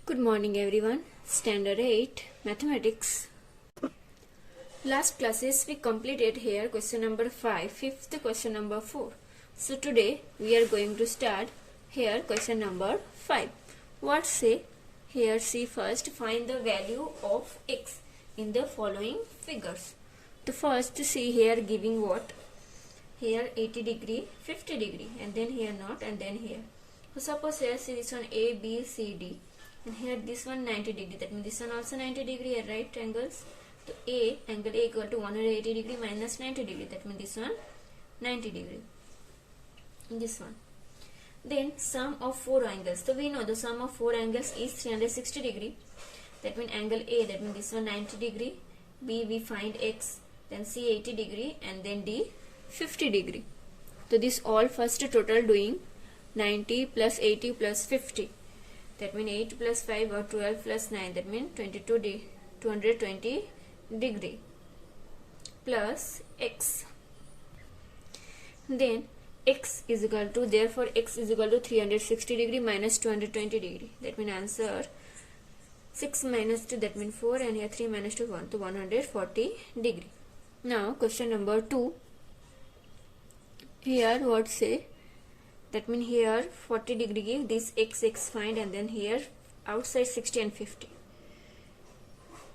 Good morning everyone. Standard 8 Mathematics. Last classes we completed here question number 5, fifth question number 4. So today we are going to start here question number 5. What say? Here see first find the value of x in the following figures. The first see here giving what? Here 80 degree, 50 degree and then here not and then here. So suppose here see this one A, B, C, D. And here this one 90 degree, that means this one also 90 degree at right angles. So angle A equal to 180 degree minus 90 degree, that means this one 90 degree. This one. Then sum of 4 angles. So we know the sum of 4 angles is 360 degree. That means angle A, that means this one 90 degree. B we find X, then C 80 degree and then D 50 degree. So this all first total doing 90 plus 80 plus 50. That means 8 plus 5 or 12 plus 9, that means 220 degree plus x. Then x is equal to, therefore x is equal to 360 degree minus 220 degree. That means answer 6 minus 2, that means 4, and here 3 minus 2 1, to 140 degree. Now question number 2. Here what say? That means here 40 degree give this x find, and then here outside 60 and 50.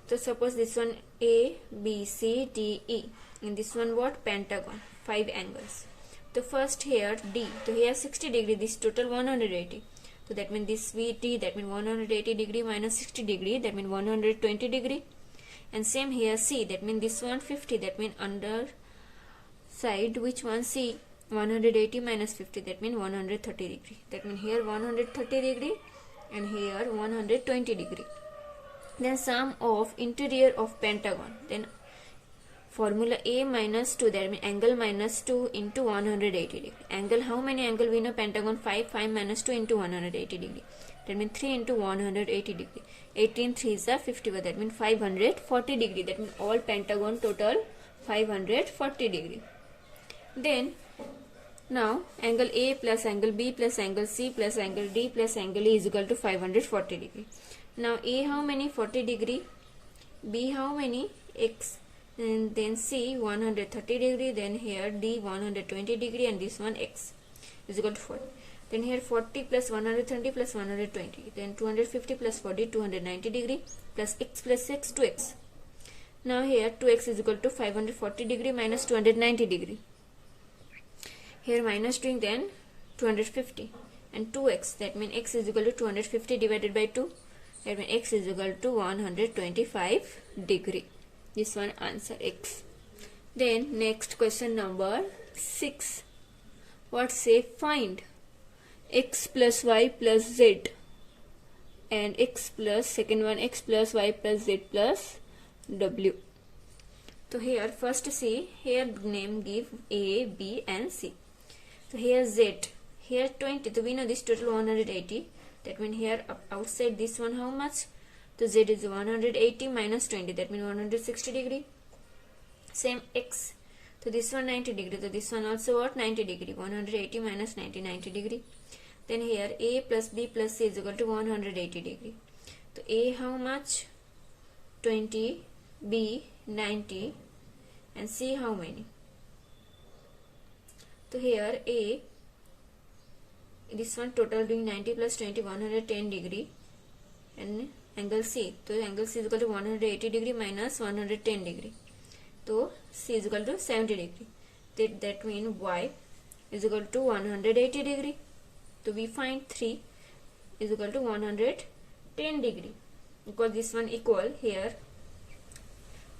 So suppose this one A, B, C, D, E. In this one what? Pentagon, 5 angles. So first here D. So here 60 degree, this total 180. So that means this VT, that means 180 degree minus 60 degree, that means 120 degree. And same here C, that means this one 50, that means under side which one? C. 180 minus 50, that means 130 degree. That means here 130 degree and here 120 degree. Then sum of interior of pentagon. Then formula A minus 2, that means angle minus 2 into 180 degree. Angle, how many angle we know? Pentagon 5, 5 minus 2 into 180 degree. That means 3 into 180 degree. 18 3s are 51, that means 540 degree. That means all pentagon total 540 degree. Then now angle A plus angle B plus angle C plus angle D plus angle E is equal to 540 degree. Now A how many? 40 degree. B how many? X. And then C 130 degree. Then here D 120 degree and this one X is equal to 40. Then here 40 plus 130 plus 120. Then 250 plus 40 290 degree plus X plus X 2X. Now here 2X is equal to 540 degree minus 290 degree. Here minus doing, then 250 and 2x, that means x is equal to 250 divided by 2, that means x is equal to 125 degree. This one answer x. Then next question number 6. What say? Find x plus y plus z and x plus, second one x plus y plus z plus w. So here first see, here name give A, B and C. So here Z, here 20, so we know this total 180, that means here outside this one how much? So Z is 180 minus 20, that means 160 degree. Same X, so this one 90 degree, so this one also what? 90 degree, 180 minus 90, 90 degree. Then here A plus B plus C is equal to 180 degree. So A how much? 20, B 90 and C how many? So here A, this one total doing 90 plus 20, 110 degree, and angle C. So angle C is equal to 180 degree minus 110 degree. So C is equal to 70 degree. That means Y is equal to 180 degree. So we find 3 is equal to 110 degree, because this one equal here,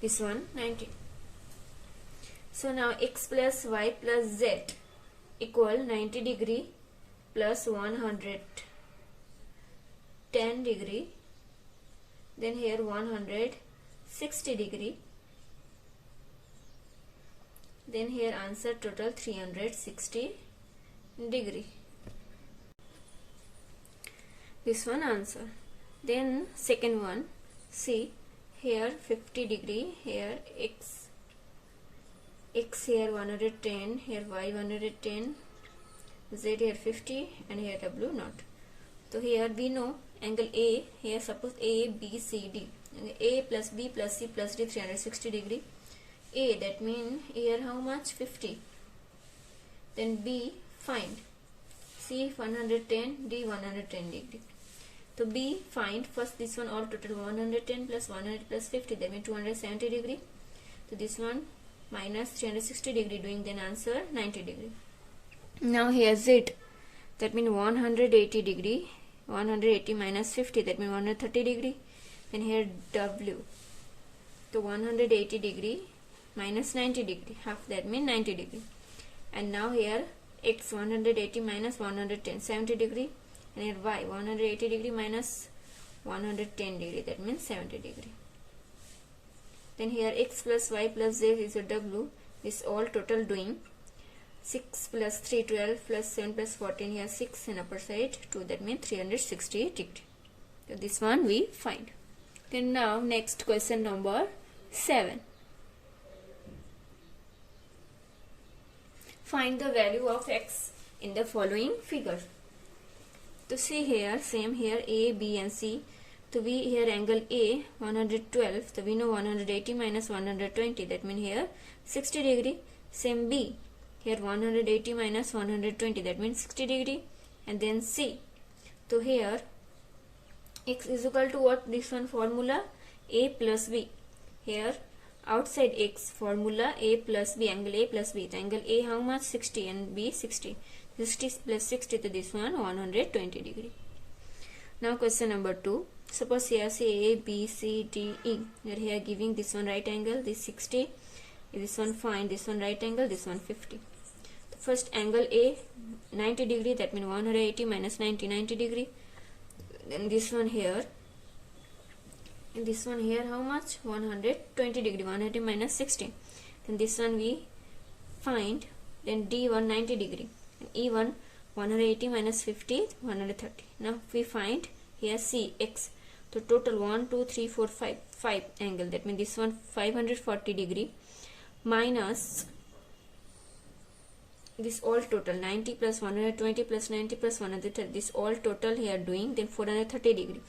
this one 90. So now x plus y plus z equal 90 degree plus 110 degree, then here 160 degree, then here answer total 360 degree. This one answer. Then second one, see here 50 degree, here x here 110, here y 110, z here 50 and here w not. So here we know angle A, here suppose A, B, C, D. A plus B plus C plus D 360 degree. A, that means here how much? 50. Then B, find. C 110, D 110 degree. So B, find first this one all total 110 plus 100 plus 50, that means 270 degree. So this one minus 360 degree, doing then answer 90 degree. Now here Z, that means 180 degree. 180 minus 50, that means 130 degree. Then here W, so 180 degree minus 90 degree, half, that means 90 degree. And now here X, 180 minus 110, 70 degree. And here Y, 180 degree minus 110 degree, that means 70 degree. Then here X plus Y plus Z is a W. This all total doing 6 plus 3, 12 plus 7 plus 14, here 6 and upper side 2, that means 360 degree. So this one we find. Then now next question number 7. Find the value of X in the following figure. To see here, same here A, B and C. So we here angle A 112, so we know 180 minus 120, that means here 60 degree. Same B, here 180 minus 120, that means 60 degree. And then C, so here X is equal to what? This one formula A plus B. Here outside X formula A plus B, angle A plus B. The angle A how much? 60 and B 60. 60 plus 60 to this one 120 degree. Now question number 2. Suppose here say A, B, C, D, E. We are here giving this one right angle, this 60. This one find, this one right angle, this one 50. The first angle A 90 degree, that means 180 minus 90, 90 degree. Then this one here. And this one here how much? 120 degree, 180 minus 60. Then this one we find. Then D 190 degree. And E1 180 minus 50, 130. Now we find here C, X. So total 1, 2, 3, 4, 5 angle. That means this one 540 degree minus this all total 90 plus 120 plus 90 plus 130. This all total here doing then 430 degree.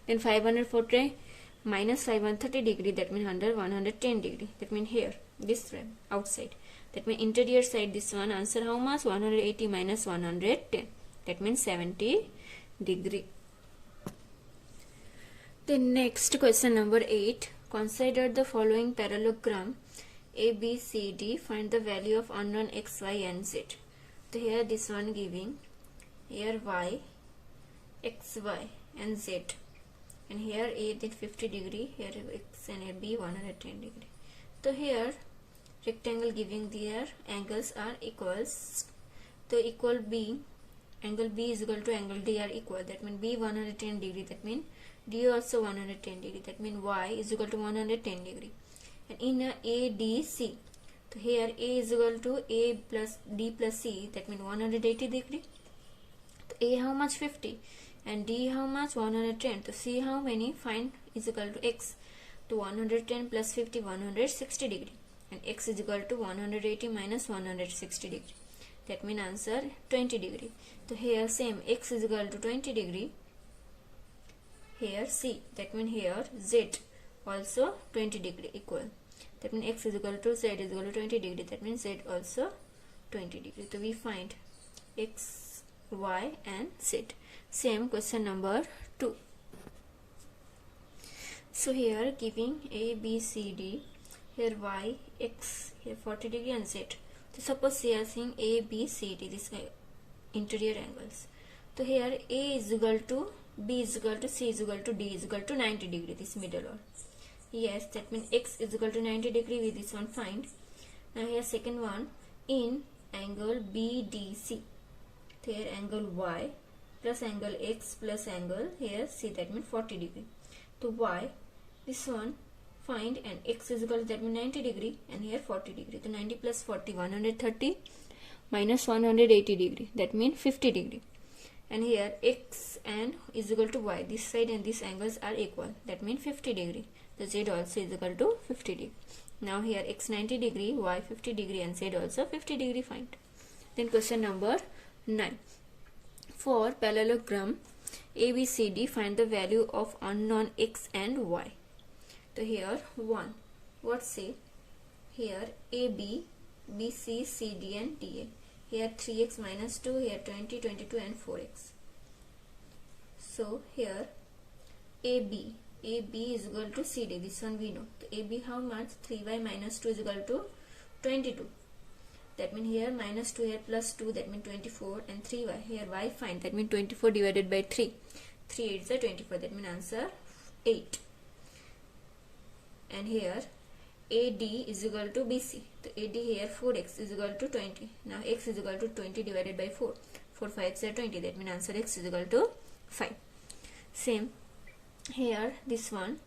Then 540 minus 530 degree, that means 110 degree. That means here this one outside. That means interior side, this one answer how much? 180 minus 110. That means 70 degree. Then next question number 8. Consider the following parallelogram A, B, C, D. Find the value of unknown X, Y and Z. So here this one giving here Y, X, Y and Z. And here A did 50 degree, here X and here B 110 degree. So here rectangle giving their angles are equals. So equal B, angle B is equal to angle D are equal. That means B 110 degree, that means D also 110 degree. That means Y is equal to 110 degree. And in A, D, C, so here A is equal to A plus D plus C, that means 180 degree. So A how much? 50. And D how much? 110. So C how many? Find is equal to X. To 110 plus 50, 160 degree. And X is equal to 180 minus 160 degree. That means answer 20 degree. So here same X is equal to 20 degree. Here C, that means here Z also 20 degree equal. That means X is equal to Z is equal to 20 degree. That means Z also 20 degree. So we find X, Y and Z. Same question number 2. So here giving A, B, C, D. Here Y, X, here 40 degree and Z. So suppose we are seeing A, B, C, D, this interior angles. So here A is equal to, B is equal to, C is equal to, D is equal to 90 degree, this middle one. Yes, that means X is equal to 90 degree, with this one find. Now here second one, in angle BDC. So here angle Y plus angle X plus angle here C, that means 40 degree. So Y, this one find, and X is equal to, that means 90 degree, and here 40 degree. So 90 plus 40, 130 minus 180 degree, that means 50 degree. And here X and is equal to Y, this side and these angles are equal, that means 50 degree. So Z also is equal to 50 degree. Now here X 90 degree, Y 50 degree and Z also 50 degree find. Then question number 9. For parallelogram A, B, C, D, find the value of unknown x and y. So here 1, what say? Here A, B, B, C, C, D and D, A. Here 3x minus 2, here 20, 22 and 4x. So here AB is equal to CD, this one we know. So AB how much? 3y minus 2 is equal to 22. That means here minus 2, here plus 2, that means 24, and 3y. Here y find, that means 24 divided by 3. 3 8 is 24, that means answer 8. And here AD is equal to BC. So AD here 4x is equal to 20. Now x is equal to 20 divided by 4. 4 5s are 20, that means answer x is equal to 5. Same here, this one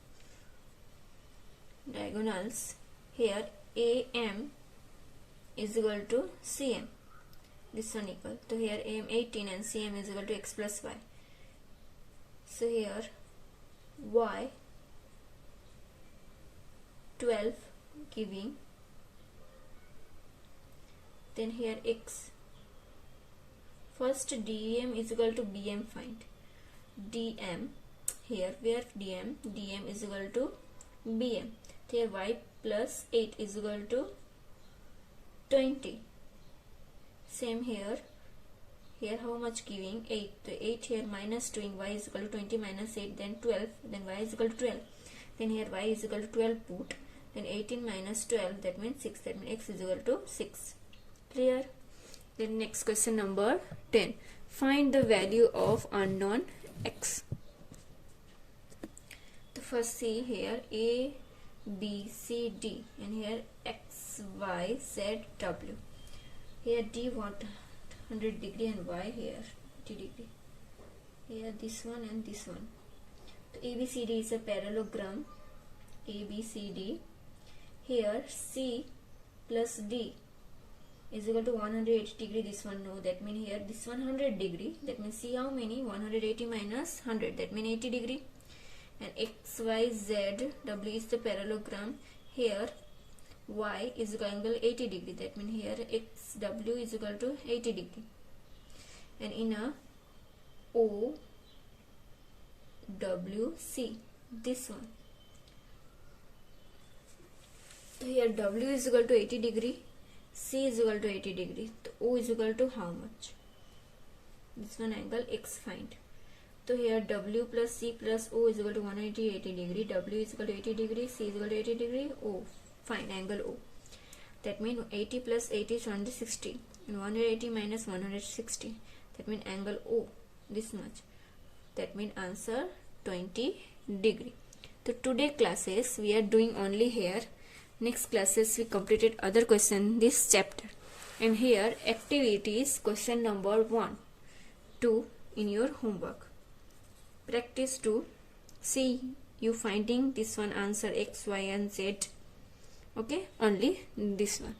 diagonals. Here AM is equal to CM, this one equal. So here AM 18 and CM is equal to x plus y. So here y 12 giving, then here x. First DM is equal to BM find. DM here, where DM is equal to BM. Here y plus 8 is equal to 20. Same here. Here how much giving? 8. So 8 here minus 2 in y is equal to 20 minus 8, then 12, then y is equal to 12. Then here y is equal to 12 put. Then 18 minus 12, that means 6. That means x is equal to 6. Clear? Then next question number 10. Find the value of unknown x. The first see here A, B, C, D, and here x, y, z, w. Here D what? 100 degree and y here 80 degree. Here this one and this one. So ABCD is a parallelogram. ABCD. Here C plus D is equal to 180 degree. This one no. That means here this one 100 degree. That means C how many? 180 minus 100. That means 80 degree. And x, y, z, w is the parallelogram. Here y is equal to 80 degree. That means here x, w is equal to 80 degree. And in a O, W, C, this one. So here W is equal to 80 degree, C is equal to 80 degree. So O is equal to how much? This one angle x find. So here W plus C plus O is equal to 180 degree. W is equal to 80 degree, C is equal to 80 degree, O. Find angle O. That means 80 plus 80 is 160. And 180 minus 160. That means angle O. This much. That means answer 20 degree. So today classes we are doing only here. Next classes we completed other question this chapter. And here activities question number 1, 2 in your homework. Practice to see you finding this one answer x, y and z. Okay, only this one.